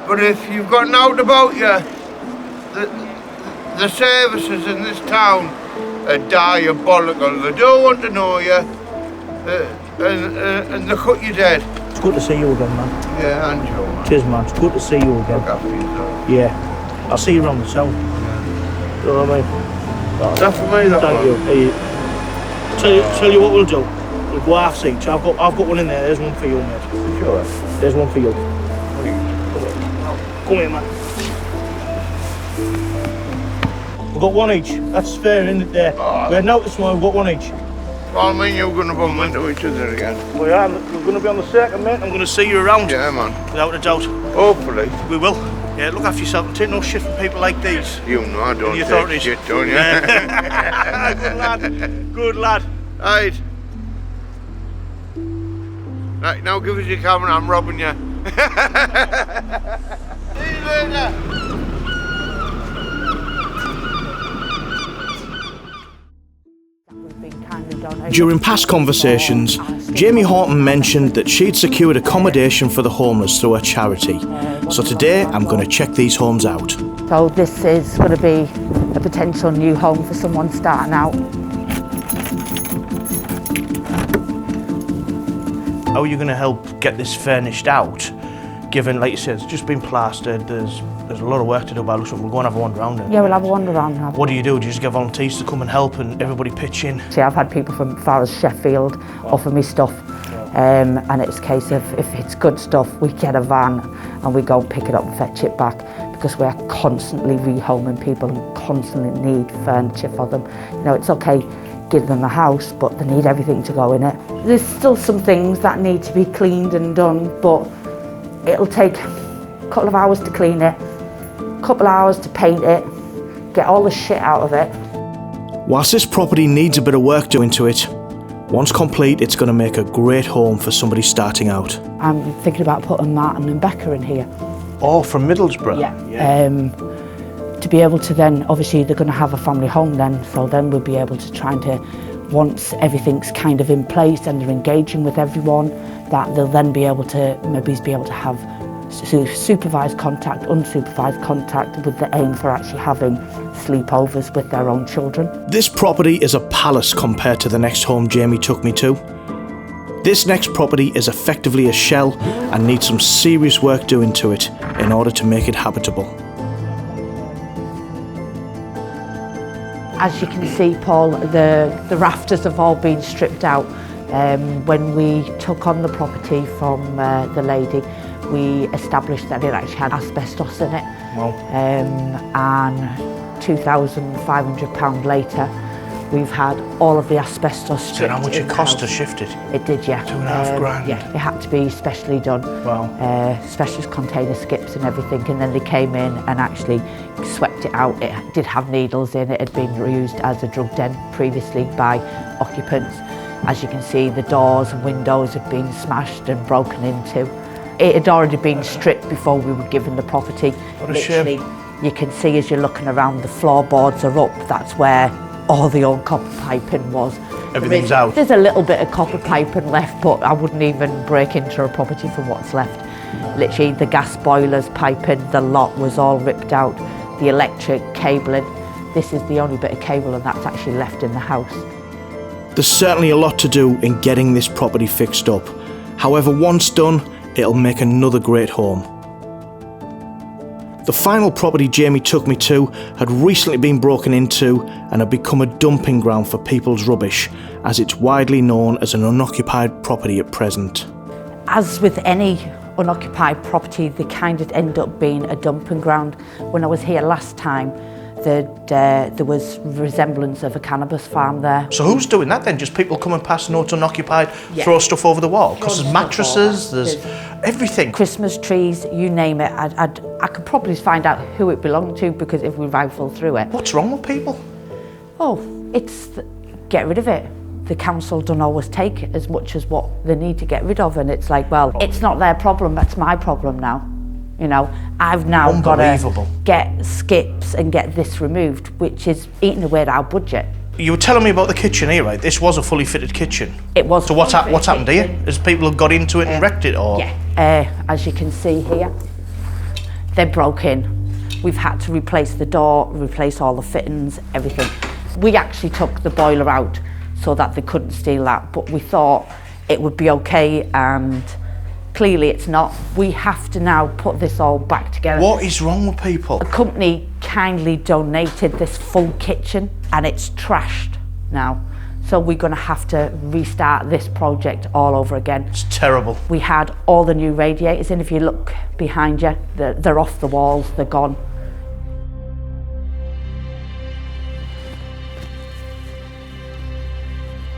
But if you've got naught about you, the services in this town are diabolical. They don't want to know you, and they cut you dead. It's good to see you again, man. Yeah, and you, man. Cheers, man. It's good to see you again. Look after yourself. Yeah. I'll see you around the town. Yeah. You know what I mean? That for me, that Thank one. you. Tell you what we'll do. We'll go half each. I've got one in there. There's one for you, mate. Sure. There's one for you. Come here, man. We've got one each. That's fair, isn't it, there? Oh. We had out this morning, we've got one each. Well, I mean, you're going to bump into each other again. We are. We're going to be on the circuit, mate. I'm going to see you around. Yeah, man. Without a doubt. Hopefully. We will. Yeah, look after yourself and take no shit from people like these. You know I don't take shit, don't you? Yeah. Good lad. Good lad. Right. Right, now give us your camera, I'm robbing you. See you later. During past conversations, Jamie Horton mentioned that she'd secured accommodation for the homeless through her charity. So today I'm going to check these homes out. So this is going to be a potential new home for someone starting out. How are you going to help get this furnished out? Given, like you said, it's just been plastered, there's a lot of work to do by the looks of it. We'll go and have a wander around it. Yeah, we'll have a wander around. What do? Do you just get volunteers to come and help and everybody pitch in? See, I've had people from as far as Sheffield offer me stuff, and it's a case of if it's good stuff, we get a van and we go and pick it up and fetch it back, because we're constantly rehoming people and constantly need furniture for them. You know, it's okay give them a house, but they need everything to go in it. There's still some things that need to be cleaned and done, but it'll take a couple of hours to clean it, a couple of hours to paint it, get all the shit out of it. Whilst this property needs a bit of work doing to it, Once complete, it's going to make a great home for somebody starting out. I'm thinking about putting Martin and Becca in here. Oh, from Middlesbrough? Yeah. To be able to then, obviously they're going to have a family home then, so then we'll be able to try to, once everything's kind of in place and they're engaging with everyone, that they'll then be able to have supervised contact, unsupervised contact, with the aim for actually having sleepovers with their own children. This property is a palace compared to the next home Jamie took me to. This next property is effectively a shell and needs some serious work doing to it in order to make it habitable. As you can see, Paul, the rafters have all been stripped out. When we took on the property from the lady, we established that it actually had asbestos in it. Wow. And £2,500 later, we've had all of the asbestos stripped. So how much it cost to shift it? It did, yeah. £2.5 grand? Yeah, it had to be specially done. Wow. Specialist container skips and everything, and then they came in and actually swept it out. It did have needles in it. It had been used as a drug den previously by occupants. As you can see, the doors and windows had been smashed and broken into. It had already been stripped before we were given the property. What a shame. You can see as you're looking around, the floorboards are up. That's where all the old copper piping was. Everything's out. There's a little bit of copper piping left, but I wouldn't even break into a property for what's left. Literally, the gas boilers, piping, the lot was all ripped out. The electric cabling. This is the only bit of cable, and that's actually left in the house. There's certainly a lot to do in getting this property fixed up. However, once done, it'll make another great home. The final property Jamie took me to had recently been broken into and had become a dumping ground for people's rubbish, as it's widely known as an unoccupied property at present. As with any unoccupied property, they kind of end up being a dumping ground. When I was here last time, there was resemblance of a cannabis farm there. So who's doing that then? Just people coming past, no, it's unoccupied, throw stuff over the wall? Because there's mattresses, there's everything. Christmas trees, you name it. I could probably find out who it belonged to, because if we rifle through it. What's wrong with people? Oh, get rid of it. The council don't always take as much as what they need to get rid of, and it's like, well, it's not their problem, that's my problem now. You know, I've now got to get skips and get this removed, which is eating away at our budget. You were telling me about the kitchen here, right? This was a fully fitted kitchen. It was. So what's happened here? Has people got into it and wrecked it, or? Yeah. As you can see here, they're broken. We've had to replace the door, replace all the fittings, everything. We actually took the boiler out so that they couldn't steal that, but we thought it would be okay, and clearly it's not. We have to now put this all back together. What is wrong with people? A company kindly donated this full kitchen and it's trashed now. So we're going to have to restart this project all over again. It's terrible. We had all the new radiators in. If you look behind you, they're off the walls, they're gone.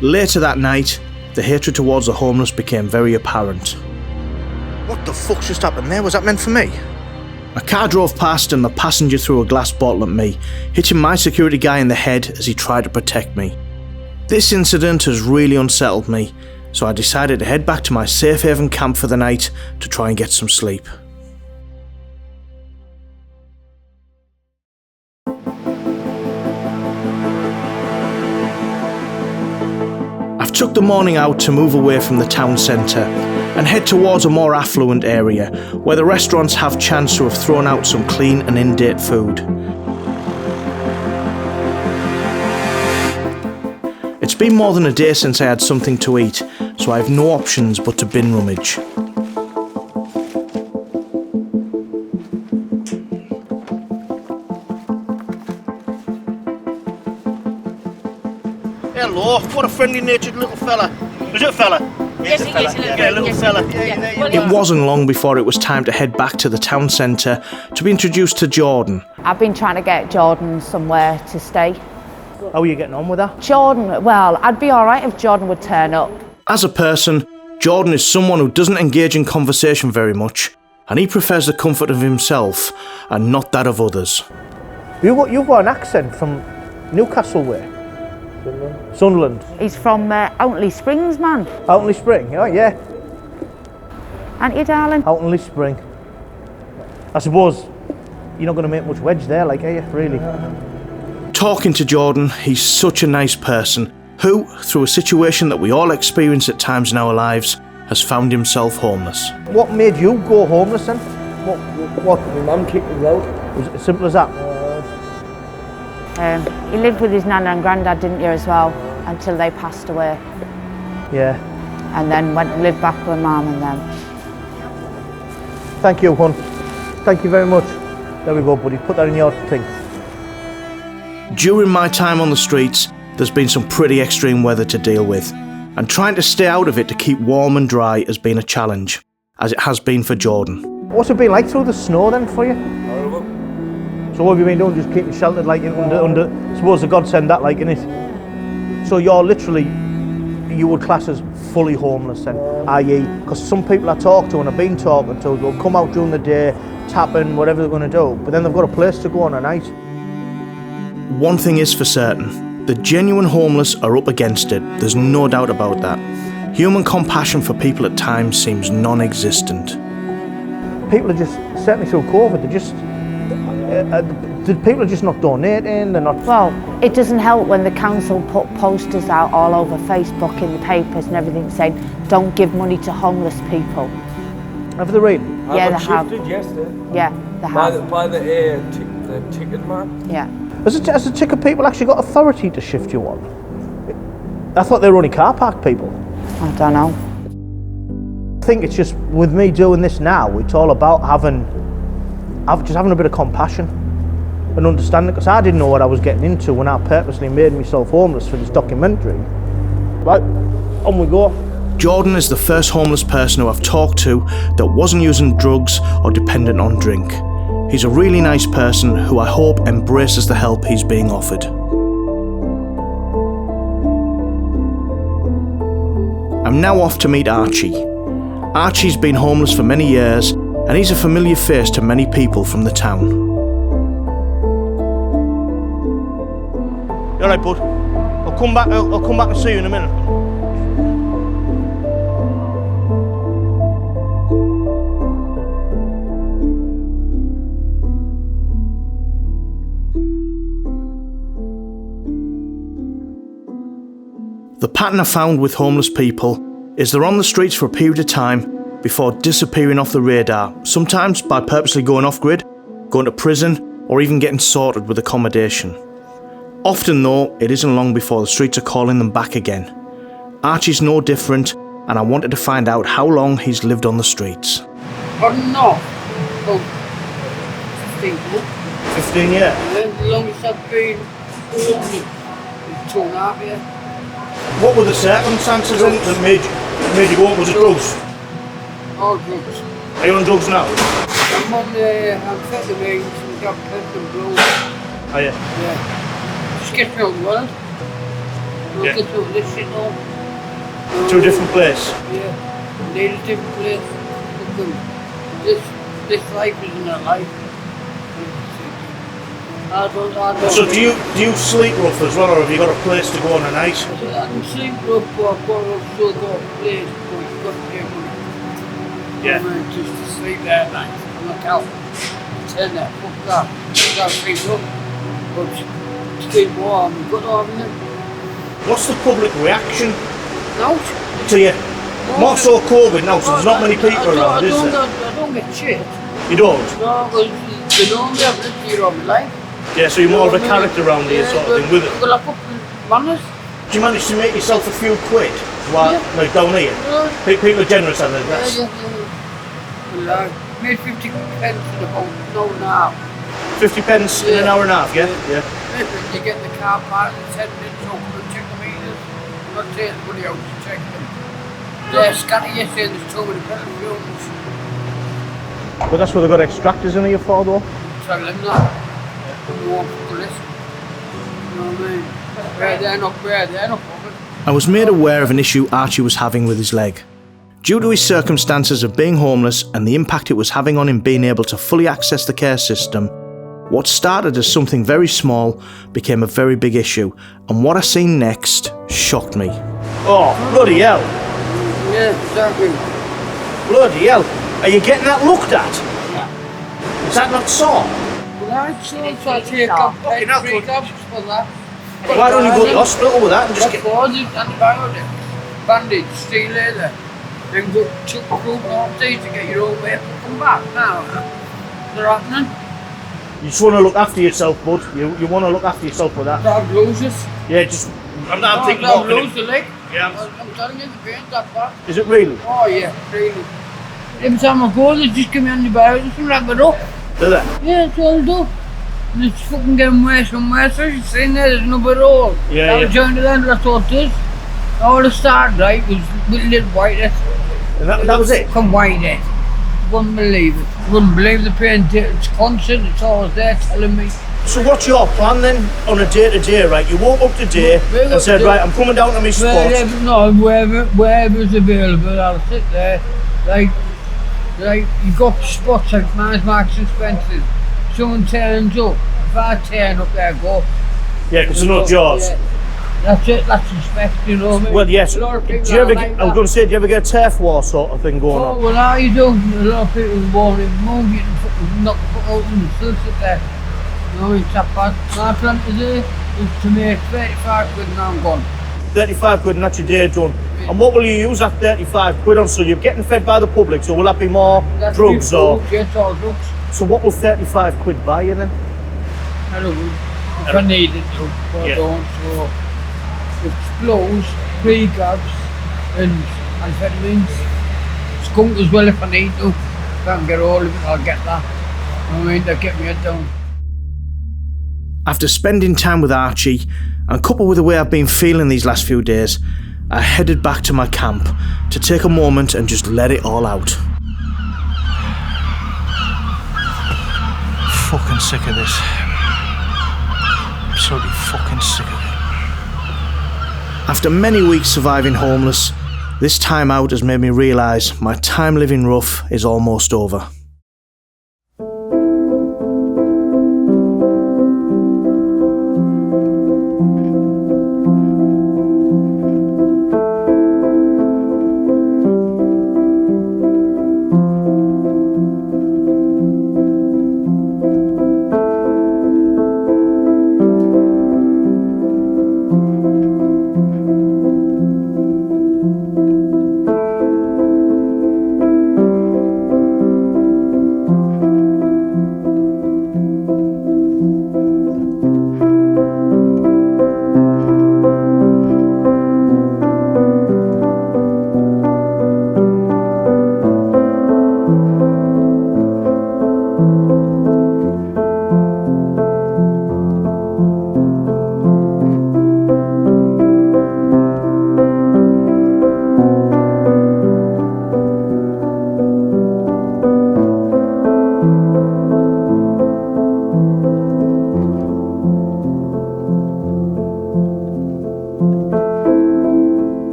Later that night, the hatred towards the homeless became very apparent. What the fuck just happened there? Was that meant for me? A car drove past and the passenger threw a glass bottle at me, hitting my security guy in the head as he tried to protect me. This incident has really unsettled me, so I decided to head back to my safe haven camp for the night to try and get some sleep. I've took the morning out to move away from the town centre and head towards a more affluent area where the restaurants have chance to have thrown out some clean and in-date food. It's been more than a day since I had something to eat, so I have no options but to bin rummage. Hello, what a friendly-natured little fella. Is it a fella? Yes, it is. Yeah, little fella. It wasn't long before it was time to head back to the town centre to be introduced to Jordan. I've been trying to get Jordan somewhere to stay. How are you getting on with that? Jordan, well, I'd be all right if Jordan would turn up. As a person, Jordan is someone who doesn't engage in conversation very much, and he prefers the comfort of himself and not that of others. You've got an accent from Newcastle way. Sunderland. He's from Outley Springs, man. Outley Spring, oh yeah. Aren't you, darling? Outley Spring. I suppose you're not going to make much wedge there, like, are you, really? Talking to Jordan, he's such a nice person who, through a situation that we all experience at times in our lives, has found himself homeless. What made you go homeless then? What? My mum kicked me out. Was it as simple as that? He lived with his nan and granddad, didn't you, as well, until they passed away. Yeah. And then went and lived back with mum and them. Thank you, hon. Thank you very much. There we go, buddy. Put that in your thing. During my time on the streets, there's been some pretty extreme weather to deal with, and trying to stay out of it to keep warm and dry has been a challenge, as it has been for Jordan. What's it been like through the snow then for you? Horrible. So what have you been doing? Just keeping sheltered, like under suppose the godsend that, like, innit? So you're literally, you would class as fully homeless then, i.e., because some people I talk to and I've been talking to, they'll come out during the day, tapping, whatever they're going to do, but then they've got a place to go on at night. One thing is for certain, the genuine homeless are up against it, there's no doubt about that. Human compassion for people at times seems non-existent. People are just, certainly through COVID, they're just, people are just not donating, they're not... Well, it doesn't help when the council put posters out all over Facebook, in the papers and everything, saying, don't give money to homeless people. Have they really? Yeah, they have. Shifted yesterday. Yeah, they have. By the ticket man. Yeah. Has the ticket people actually got authority to shift you on? I thought they were only car park people. I don't know. I think it's just, with me doing this now, it's all about having a bit of compassion and understanding, because I didn't know what I was getting into when I purposely made myself homeless for this documentary. Right, on we go. Jordan is the first homeless person who I've talked to that wasn't using drugs or dependent on drink. He's a really nice person who I hope embraces the help he's being offered. I'm now off to meet Archie. Archie's been homeless for many years, and he's a familiar face to many people from the town. You alright, bud? I'll come back and see you in a minute. The pattern I found with homeless people is they're on the streets for a period of time before disappearing off the radar, sometimes by purposely going off-grid, going to prison, or even getting sorted with accommodation. Often though, it isn't long before the streets are calling them back again. Archie's no different, and I wanted to find out how long he's lived on the streets. On and off, about 15 years. 15 years? And then the longest I've been homeless is 2.5 years. What were the circumstances then that made you go? Was it drugs? All drugs. Are you on drugs now? I'm on amphetamines and got and blues. Are you? Yeah. Just get through the world. Don't Yeah. get through this shit now. To a different place? Yeah. Need a different place. This life isn't a life. I don't So do you sleep rough as well, or have you got a place to go on at night? I can sleep rough, but I've still got a place, but you've got to pay money. Yeah. Just to sleep there at night. I'm not out. Turn that, fuck that. You got to sleep rough. But sleep warm, you've got to have it. What's the public reaction No. to you? More so COVID now, so there's not many people around, is there? I don't get shit. You don't? No, because they know me, I've lived here all my life. Yeah, so you're more of a character around here sort of thing with it. Well, I put manners. Do you manage to make yourself a few quid while, like down here? People are generous, I think. That's... Well, I made 50 pence in about an hour and a half. 50 pence in an hour and a half, yeah? Yeah. You get in the car park in 10 minutes, so come and check the meters. I'm not taking the money out to check them. They're scattered yesterday, there's too many petrol fumes. But that's where they've got extractors in here for, though? Tell them that. You won't listen. You know what I mean? Where they're not covered. I was made aware of an issue Archie was having with his leg. Due to his circumstances of being homeless and the impact it was having on him being able to fully access the care system, What started as something very small became a very big issue, and what I seen next shocked me. Oh, bloody hell. Yeah, exactly. Bloody hell. Are you getting that looked at? Is that not sore? Well, I'd say I take up 3 jobs for that. Why don't you go to the hospital with that and just get... antibiotic, bandage, steel leather, then go took through all day to get your own way to come back now. They're happening. You just want to look after yourself, bud. You want to look after yourself with that. Dog loses. Yeah, just... I'm thinking dog walking lose the leg. Yeah. I'm telling you, the pain's that bad. Is it really? Oh yeah, really. Every time I go, they just give me antibiotics and wrap it up. Do they? Yeah, that's all I do. And it's fucking getting worse and worse. As you're saying there's no better all. Yeah, I was joined the end, that's what it is. All the start, right, was with little white. And that was it? Come white. Wouldn't believe it. Wouldn't believe the pain. It's constant, it's always there telling me. So what's your plan then on a day-to-day, right? You woke up today and said, right, I'm coming down to my spot. Wherever's available, I'll sit there. Like you got spots like Marks and Spencer's. Someone turns up. If I turn up there, go. Yeah, because they're not yours. Yeah. That's it, that's respect, you know what I mean? Well, yes. A lot of people Do you ever like I was going to say, do you ever get a turf war sort of thing going on? Oh, well, how you do? A lot of people won't even move, you can fucking knock the foot out and still sit there. You know, it's that bad. My plan today is to make 35 quid and I'm gone. 35 quid and that's your day done. And what will you use that 35 quid on? So you're getting fed by the public, so will that be more That's drugs or? Yes, all drugs. So what will 35 quid buy you then? I don't know. If I need it to, but I don't, so it's blows, pre-gabs and amphetamines. Skunk as well if I need to. If I can get all of it, I'll get that. You know what I mean? They'll get me head down. After spending time with Archie, and coupled with the way I've been feeling these last few days, I headed back to my camp to take a moment and just let it all out. Fucking sick of this. Absolutely fucking sick of it. After many weeks surviving homeless, this time out has made me realise my time living rough is almost over.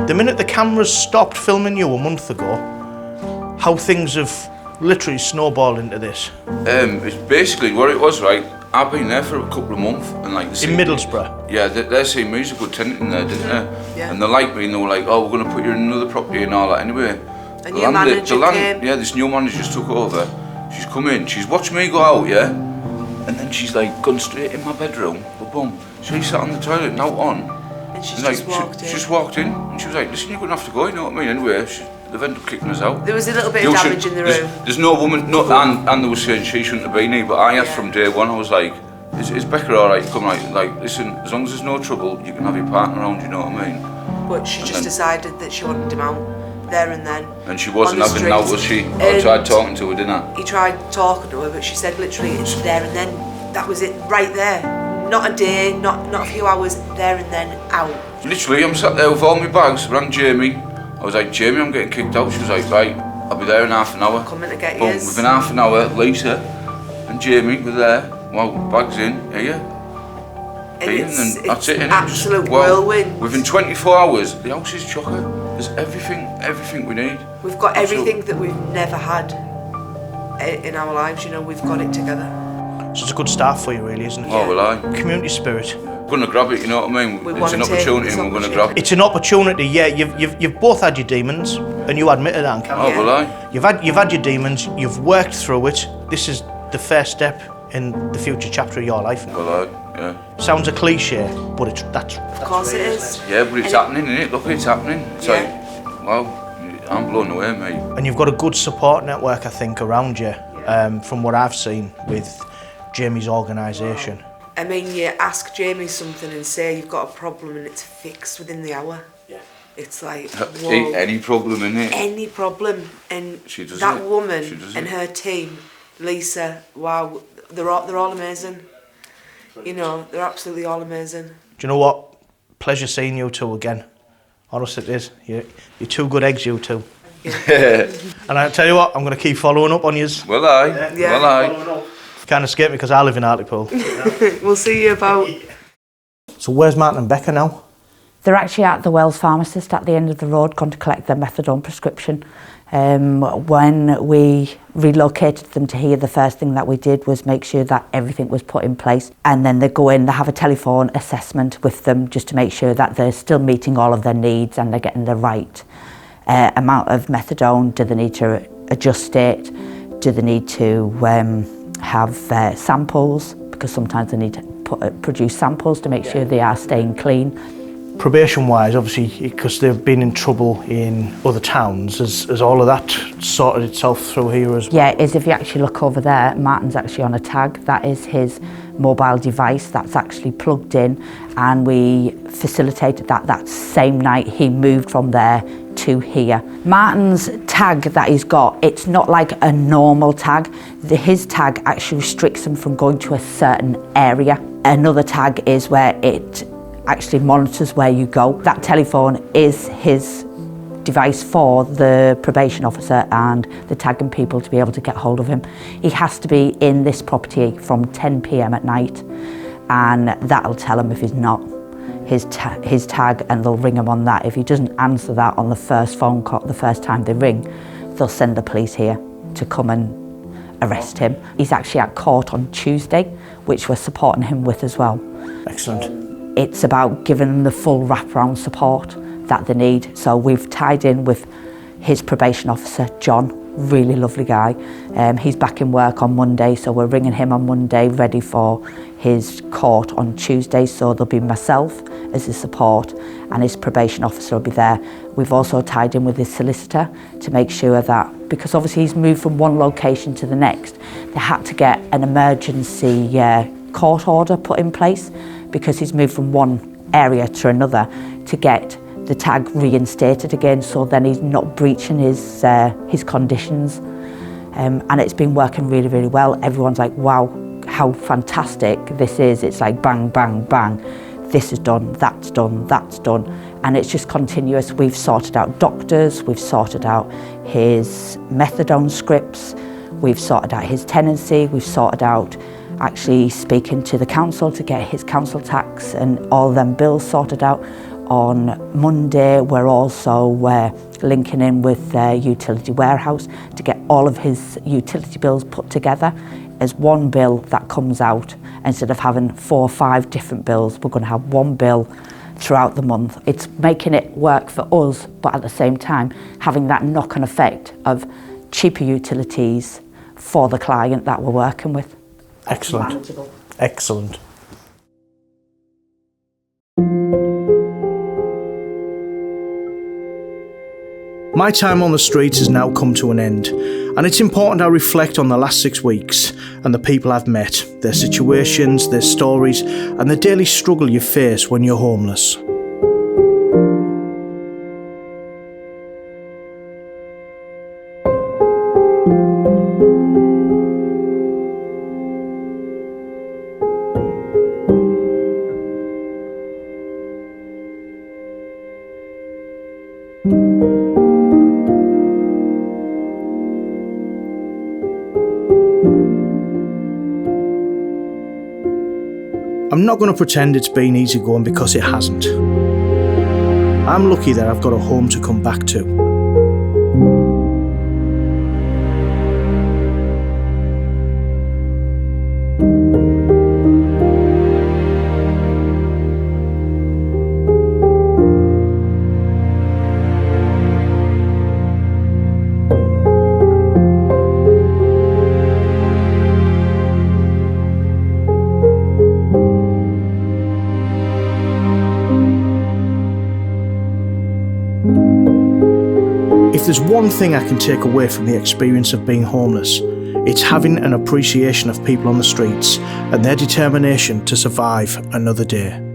The minute the cameras stopped filming you a month ago, how things have literally snowballed into this. It's basically what it was, right? I've been there for a couple of months and like... In Middlesbrough? Yeah, they're saying me as a good tenant in there, didn't they? Yeah. And they like me and they were like, oh, we're going to put you in another property and all that anyway. A new manager came? Yeah, this new manager just took over. She's come in, she's watched me go out, yeah? And then she's like gone straight in my bedroom, boom. So he sat on the toilet, now on. And she's like, just walked in? She just walked in and she was like, listen, you're going to have to go, you know what I mean? Anyway, they've ended up kicking us out. There was a little bit of damage in the room. There's no woman, and they were saying she shouldn't have been here, but I asked from day one, I was like, is Becca alright? Come like, listen, as long as there's no trouble, you can have your partner around, you know what I mean? But she just decided that she wanted him out there and then. And she wasn't having it out, was she? I tried talking to her, didn't I? He tried talking to her, but she said literally it's there and then. That was it, right there. Not a day, not a few hours, there and then out. Literally, I'm sat there with all my bags, rang Jamie, I was like, Jamie, I'm getting kicked out. She was like, right, I'll be there in half an hour. Coming to get Boom, yours. within half an hour, Lisa and Jamie were there. Well, bags in, here. And it's that's it, innit? absolute whirlwind. Within 24 hours, the house is chocker. There's everything we need. We've got everything that we've never had in our lives, you know, we've got it together. So it's a good start for you, really, isn't it? Oh, well, aye. Community spirit. We're going to grab it, you know what I mean? It's an opportunity and we're going to grab it. It's an opportunity, yeah. You've both had your demons, and you admitted that, Cam. Oh, well, aye. You've had your demons, you've worked through it. This is the first step in the future chapter of your life. Well, aye, yeah. Sounds a cliche, but that's of course it is. Yeah, but it's happening, isn't it? Look, it's happening. It's like, wow, I'm blown away, mate. And you've got a good support network, I think, around you, from what I've seen with Jamie's organisation. I mean, you ask Jamie something and say you've got a problem and it's fixed within the hour. Yeah. It's like, whoa. Any problem, innit? Any problem. And she does that it. woman She does and it. her team, Lisa, wow, they're all amazing. You know, they're absolutely all amazing. Do you know what? Pleasure seeing you two again. Honestly, it is. You're two good eggs, you two. And I tell you what, I'm going to keep following up on yous. Well, aye. Yeah. Well, aye. Can't escape me because I live in Hartlepool. We'll see you about. So where's Martin and Becca now? They're actually at the Wells pharmacist at the end of the road, gone to collect their methadone prescription. When we relocated them to here, the first thing that we did was make sure that everything was put in place. And then they go in, they have a telephone assessment with them just to make sure that they're still meeting all of their needs and they're getting the right amount of methadone. Do they need to adjust it? Do they need to have samples? Because sometimes they need to produce samples to make sure they are staying clean. Probation-wise, obviously, because they've been in trouble in other towns, has all of that sorted itself through here as well? Yeah, is if you actually look over there, Martin's actually on a tag. That is his mobile device that's actually plugged in, and we facilitated that same night he moved from there to here. Martin's tag that he's got, it's not like a normal tag. His tag actually restricts him from going to a certain area. Another tag is where it actually monitors where you go. That telephone is his device for the probation officer and the tagging people to be able to get hold of him. He has to be in this property from 10 p.m. at night, and that'll tell him if he's not. His tag, and they'll ring him on that. If he doesn't answer that on the first phone call, the first time they ring, they'll send the police here to come and arrest him. He's actually at court on Tuesday, which we're supporting him with as well. Excellent. It's about giving them the full wraparound support that they need. So we've tied in with his probation officer, John, really lovely guy. He's back in work on Monday, so we're ringing him on Monday, ready for his court on Tuesday. So there'll be myself as his support and his probation officer will be there. We've also tied in with his solicitor to make sure that, because obviously he's moved from one location to the next, they had to get an emergency court order put in place because he's moved from one area to another to get the tag reinstated again, so then he's not breaching his conditions. And it's been working really, really well. Everyone's like, wow, how fantastic this is. It's like bang, bang, bang. This is done, that's done, that's done. And it's just continuous. We've sorted out doctors, we've sorted out his methadone scripts, we've sorted out his tenancy, we've sorted out actually speaking to the council to get his council tax and all them bills sorted out. On Monday, we're also linking in with Utility Warehouse to get all of his utility bills put together as one bill that comes out. Instead of having 4 or 5 different bills, we're going to have one bill throughout the month. It's making it work for us, but at the same time, having that knock-on effect of cheaper utilities for the client that we're working with. Excellent. Excellent. My time on the streets has now come to an end, and it's important I reflect on the last 6 weeks and the people I've met, their situations, their stories, and the daily struggle you face when you're homeless. I'm not going to pretend it's been easy going because it hasn't. I'm lucky that I've got a home to come back to. If there's one thing I can take away from the experience of being homeless, it's having an appreciation of people on the streets and their determination to survive another day.